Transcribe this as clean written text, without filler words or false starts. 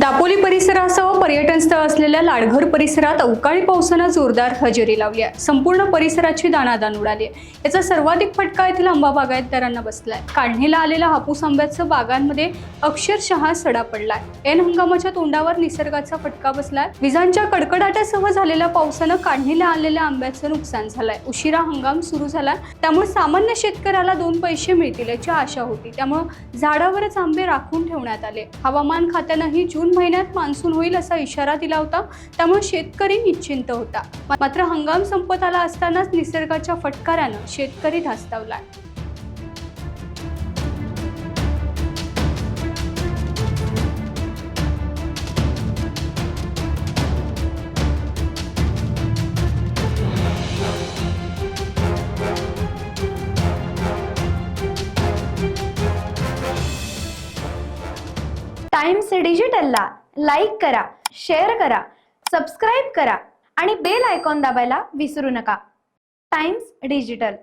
दापोली परिसरासह पर्यटन स्थळ असलेल्या लाडघर परिसरात अवकाळी पावसानं जोरदार हजेरी लावली आहे। संपूर्ण परिसराची दाणादाण उडाली आहे। याचा सर्वाधिक फटका येथील आंबा बागायतदारांना बसलाय। काढणीला आलेल्या हापूस आंब्याचं बागांमध्ये अक्षरशः सडा पडलाय। ऐन हंगामाच्या तोंडावर निसर्गाचा फटका बसलाय। विजांच्या कडकडाटासह झालेल्या पावसानं काढणीला आलेल्या आंब्याचं नुकसान झालंय। उशिरा हंगाम सुरू झाला, त्यामुळे सामान्य शेतकऱ्याला 2 पैसे मिळतील याची आशा होती। त्यामुळे झाडावरच आंबे राखून ठेवण्यात आले। हवामान खात्यानंही जून महिन्यात मान्सून होईल असा इशारा दिला होता, त्यामुळे शेतकरी निश्चिंत होता। मात्र हंगाम संपत आला असतानाच निसर्गाच्या फटकाऱ्यानं शेतकरी धास्तावलाय। टाइम्स डिजिटलला लाईक करा, शेअर करा, सबस्क्राईब करा आणि बेल आयकॉन दाबायला विसरू नका। Times digital.